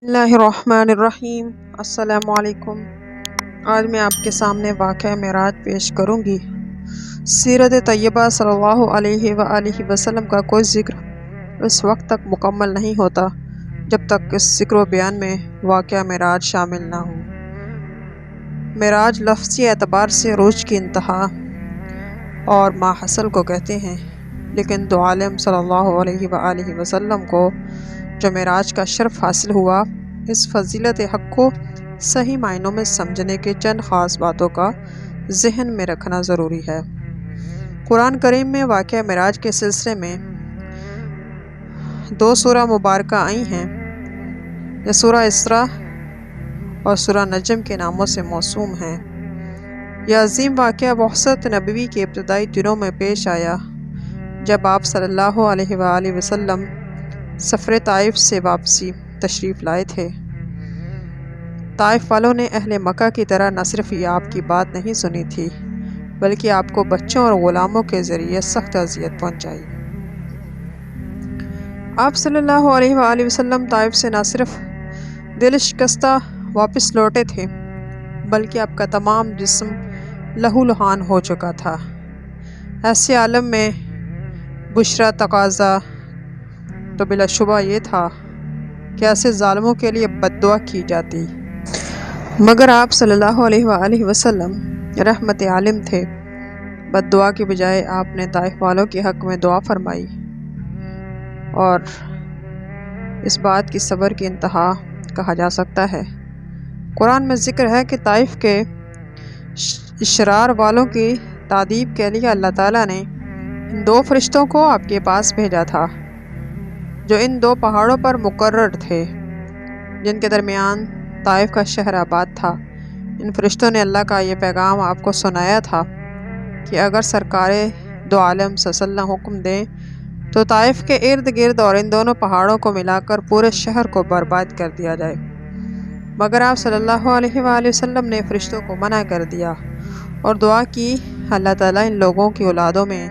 اللہ الرحمن الرحیم۔ السلام علیکم۔ آج میں آپ کے سامنے واقعہ معراج پیش کروں گی۔ سیرت طیبہ صلی اللہ علیہ وآلہ وسلم کا کوئی ذکر اس وقت تک مکمل نہیں ہوتا جب تک اس ذکر و بیان میں واقعہ معراج شامل نہ ہو۔ معراج لفظی اعتبار سے عروج کی انتہا اور ماحصل کو کہتے ہیں، لیکن دو عالم صلی اللہ علیہ وآلہ وسلم کو جو معراج کا شرف حاصل ہوا، اس فضیلت حق کو صحیح معنوں میں سمجھنے کے چند خاص باتوں کا ذہن میں رکھنا ضروری ہے۔ قرآن کریم میں واقعہ معراج کے سلسلے میں 2 سورہ مبارکہ آئی ہیں۔ یہ سورہ اسراء اور سورہ نجم کے ناموں سے موسوم ہیں۔ یہ عظیم واقعہ بعثت نبوی کے ابتدائی دنوں میں پیش آیا، جب آپ صلی اللہ علیہ وآلہ وسلم سفر طائف سے واپسی تشریف لائے تھے۔ طائف والوں نے اہل مکہ کی طرح نہ صرف آپ کی بات نہیں سنی تھی، بلکہ آپ کو بچوں اور غلاموں کے ذریعے سخت اذیت پہنچائی۔ آپ صلی اللہ علیہ وآلہ وسلم طائف سے نہ صرف دل شکستہ واپس لوٹے تھے، بلکہ آپ کا تمام جسم لہو لہان ہو چکا تھا۔ ایسے عالم میں بشرا تقاضا تو بلا شبہ یہ تھا کہ ایسے ظالموں کے لیے بد دعا کی جاتی، مگر آپ صلی اللہ علیہ وآلہ وسلم رحمت عالم تھے۔ بد دعا کی بجائے آپ نے طائف والوں کے حق میں دعا فرمائی، اور اس بات کی صبر کی انتہا کہا جا سکتا ہے۔ قرآن میں ذکر ہے کہ طائف کے اشرار والوں کی تعذیب کے لیے اللہ تعالیٰ نے ان 2 فرشتوں کو آپ کے پاس بھیجا تھا، جو ان 2 پہاڑوں پر مقرر تھے جن کے درمیان طائف کا شہر آباد تھا۔ ان فرشتوں نے اللہ کا یہ پیغام آپ کو سنایا تھا کہ اگر سرکار دو عالم صلی اللہ علیہ وسلم حکم دیں تو طائف کے ارد گرد اور ان دونوں پہاڑوں کو ملا کر پورے شہر کو برباد کر دیا جائے، مگر آپ صلی اللہ علیہ وآلہ وسلم نے فرشتوں کو منع کر دیا اور دعا کی، اللہ تعالیٰ ان لوگوں کی اولادوں میں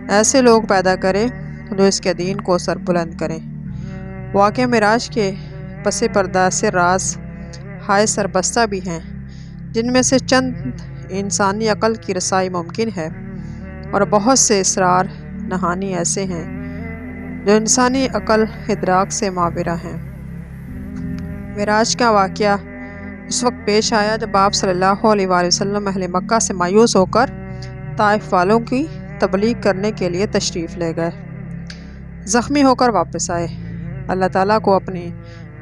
ایسے لوگ پیدا کرے جو اس کے دین کو سربلند کریں۔ واقعہ معراج کے پس پردہ سے راز ہائے سربستہ بھی ہیں، جن میں سے چند انسانی عقل کی رسائی ممکن ہے، اور بہت سے اسرار نہانی ایسے ہیں جو انسانی عقل ادراک سے ماورا ہیں۔ معراج کا واقعہ اس وقت پیش آیا جب آپ صلی اللہ علیہ وآلہ وسلم اہل مکہ سے مایوس ہو کر طائف والوں کی تبلیغ کرنے کے لیے تشریف لے گئے۔ زخمی ہو کر واپس آئے۔ اللہ تعالیٰ کو اپنی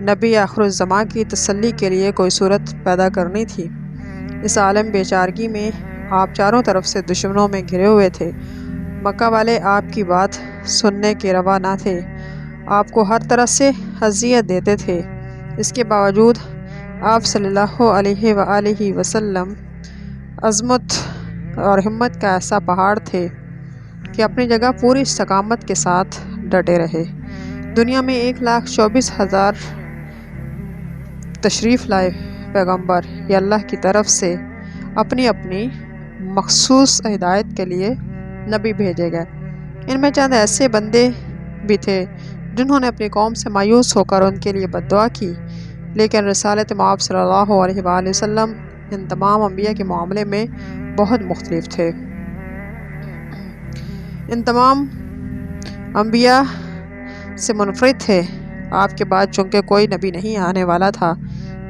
نبی آخر الزماں کی تسلی کے لیے کوئی صورت پیدا کرنی تھی۔ اس عالم بیچارگی میں آپ چاروں طرف سے دشمنوں میں گھرے ہوئے تھے۔ مکہ والے آپ کی بات سننے کے روا نہ تھے، آپ کو ہر طرح سے اذیت دیتے تھے۔ اس کے باوجود آپ صلی اللہ علیہ وآلہ وسلم عظمت اور ہمت کا ایسا پہاڑ تھے کہ اپنی جگہ پوری استقامت کے ساتھ ڈٹے رہے۔ دنیا میں 1,24,000 تشریف لائے پیغمبر یہ اللہ کی طرف سے اپنی اپنی مخصوص ہدایت کے لیے نبی بھیجے گئے۔ ان میں چند ایسے بندے بھی تھے جنہوں نے اپنی قوم سے مایوس ہو کر ان کے لیے بد دعا کی، لیکن رسالت مآب صلی اللہ علیہ وآلہ وسلم ان تمام انبیاء کے معاملے میں بہت مختلف تھے۔ ان تمام انبیاء سے منفرد تھے۔ آپ کے بعد چونکہ کوئی نبی نہیں آنے والا تھا،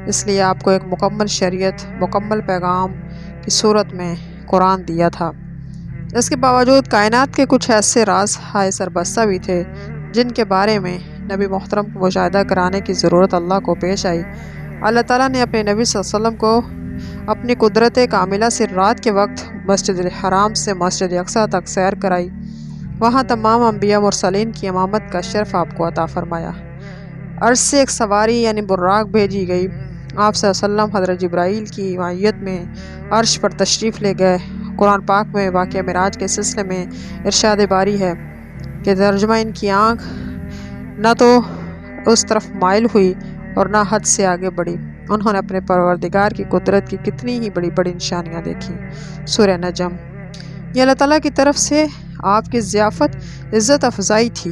اس لیے آپ کو ایک مکمل شریعت، مکمل پیغام کی صورت میں قرآن دیا تھا۔ اس کے باوجود کائنات کے کچھ ایسے راز ہائے سربستہ بھی تھے جن کے بارے میں نبی محترم کو مشاہدہ کرانے کی ضرورت اللہ کو پیش آئی۔ اللہ تعالیٰ نے اپنے نبی صلی اللہ علیہ وسلم کو اپنی قدرت کاملہ سے رات کے وقت مسجد الحرام سے مسجد اقصیٰ تک سیر کرائی۔ وہاں تمام انبیاء مرسلین کی امامت کا شرف آپ کو عطا فرمایا۔ عرش سے ایک سواری یعنی براق بھیجی گئی۔ آپ صلی اللہ علیہ وسلم حضرت جبرائیل کی معیت میں عرش پر تشریف لے گئے۔ قرآن پاک میں واقعہ معراج کے سلسلے میں ارشاد باری ہے کہ ترجمہ ان کی آنکھ نہ تو اس طرف مائل ہوئی اور نہ حد سے آگے بڑھی، انہوں نے اپنے پروردگار کی قدرت کی کتنی ہی بڑی بڑی نشانیاں دیکھی۔ سورہ نجم۔ یہ اللہ تعالیٰ کی طرف سے آپ کی ضیافت عزت افزائی تھی۔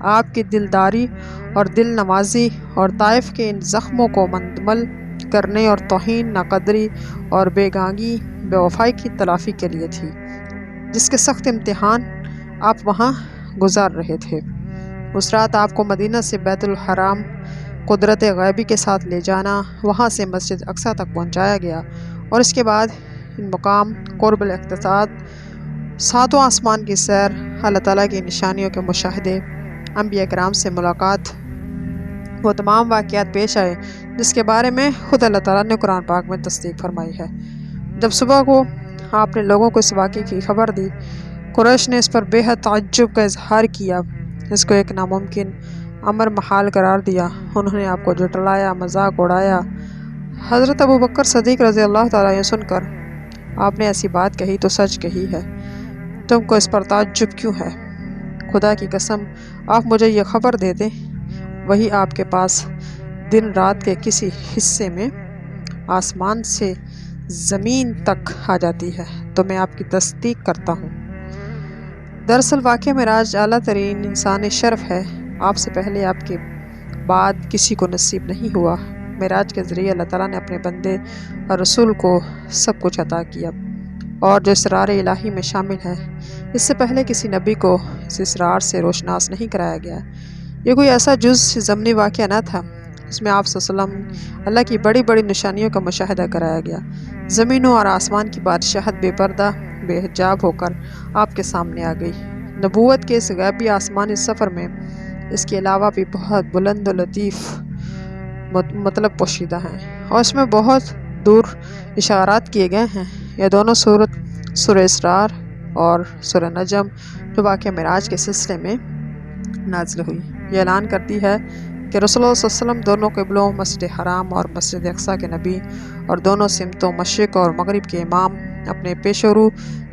آپ کی دلداری اور دل نوازی اور طائف کے ان زخموں کو مندمل کرنے اور توہین، ناقدری اور بیگانگی، بے وفائی کی تلافی کے لیے تھی، جس کے سخت امتحان آپ وہاں گزار رہے تھے۔ اس رات آپ کو مدینہ سے بیت الحرام قدرت غیبی کے ساتھ لے جانا، وہاں سے مسجد اقصیٰ تک پہنچایا گیا، اور اس کے بعد ان مقام قرب الاقتصاد، ساتوں آسمان کی سیر، اللہ تعالیٰ کی نشانیوں کے مشاہدے، انبیاء کرام سے ملاقات، وہ تمام واقعات پیش آئے جس کے بارے میں خود اللہ تعالیٰ نے قرآن پاک میں تصدیق فرمائی ہے۔ جب صبح کو آپ نے لوگوں کو اس واقعے کی خبر دی، قریش نے اس پر بے حد تعجب کا اظہار کیا، اس کو ایک ناممکن امر محال قرار دیا۔ انہوں نے آپ کو جھٹلایا، مذاق اڑایا۔ حضرت ابوبکر صدیق رضی اللہ تعالیٰ یہ سن کر، آپ نے ایسی بات کہی تو سچ کہی ہے، تم کو اس پر تعجب کیوں ہے؟ خدا کی قسم آپ مجھے یہ خبر دے دیں، وہی آپ کے پاس دن رات کے کسی حصے میں آسمان سے زمین تک آ جاتی ہے تو میں آپ کی تصدیق کرتا ہوں۔ دراصل واقعہ معراج اعلیٰ ترین انسانی شرف ہے، آپ سے پہلے آپ کے بعد کسی کو نصیب نہیں ہوا۔ معراج کے ذریعے اللہ تعالیٰ نے اپنے بندے اور رسول کو سب کچھ عطا کیا، اور جو اسرار الہی میں شامل ہے، اس سے پہلے کسی نبی کو اس اسرار سے روشناس نہیں کرایا گیا۔ یہ کوئی ایسا ضمنی واقعہ نہ تھا، اس میں آپ صلی اللہ علیہ وسلم اللہ کی بڑی بڑی نشانیوں کا مشاہدہ کرایا گیا۔ زمینوں اور آسمان کی بادشاہت بے پردہ، بے حجاب ہو کر آپ کے سامنے آ گئی۔ نبوت کے اس غیبی آسمانی سفر میں اس کے علاوہ بھی بہت بلند و لطیف مطلب پوشیدہ ہیں، اور اس میں بہت دور اشارات کیے گئے ہیں۔ یہ دونوں سورہ اسراء اور سورہ نجم جو واقعہ معراج کے سلسلے میں نازل ہوئی، یہ اعلان کرتی ہے کہ رسول اللہ صلی اللہ علیہ وسلم دونوں قبلوں، مسجد حرام اور مسجد اقصیٰ کے نبی، اور دونوں سمتوں مشرق اور مغرب کے امام، اپنے پیش رو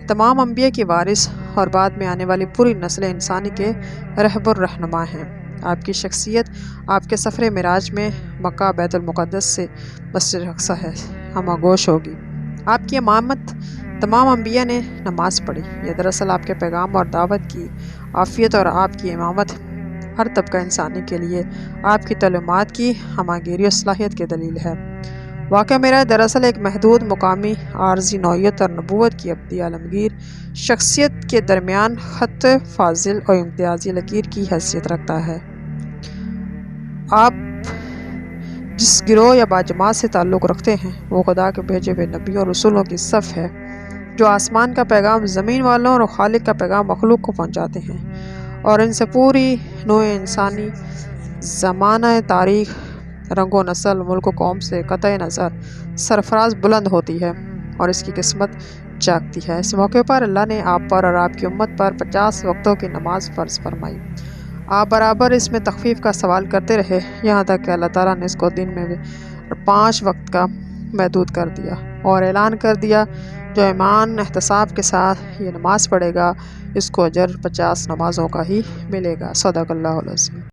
تمام انبیاء کی وارث، اور بعد میں آنے والی پوری نسل انسانی کے رہبر رہنما ہیں۔ آپ کی شخصیت آپ کے سفر معراج میں مکہ، بیت المقدس سے مسجد اقصیٰ ہے ہمہ گوش ہوگی۔ آپ کی امامت تمام انبیاء نے نماز پڑھی۔ یہ دراصل آپ کے پیغام اور دعوت کی عافیت اور آپ کی امامت ہر طبقہ انسانی کے لیے آپ کی تعلیمات کی ہمہ گیری اور صلاحیت کی دلیل ہے۔ واقعہ معراج دراصل ایک محدود، مقامی، عارضی نوعیت اور نبوت کی ابدی عالمگیر شخصیت کے درمیان خط فاصل اور امتیازی لکیر کی حیثیت رکھتا ہے۔ آپ جس گروہ یا باجماعت سے تعلق رکھتے ہیں، وہ خدا کے بھیجے ہوئے نبیوں اور رسولوں کی صف ہے، جو آسمان کا پیغام زمین والوں اور خالق کا پیغام مخلوق کو پہنچاتے ہیں، اور ان سے پوری نوع انسانی زمانہ تاریخ، رنگ و نسل، ملک و قوم سے قطع نظر سرفراز بلند ہوتی ہے اور اس کی قسمت جاگتی ہے۔ اس موقع پر اللہ نے آپ پر اور آپ کی امت پر 50 وقتوں کی نماز فرض فرمائی۔ آپ برابر اس میں تخفیف کا سوال کرتے رہے، یہاں تک کہ اللہ تعالیٰ نے اس کو دن میں 5 وقت کا محدود کر دیا، اور اعلان کر دیا جو ایمان احتساب کے ساتھ یہ نماز پڑھے گا، اس کو اجر 50 نمازوں کا ہی ملے گا۔ صدق اللہ العظیم۔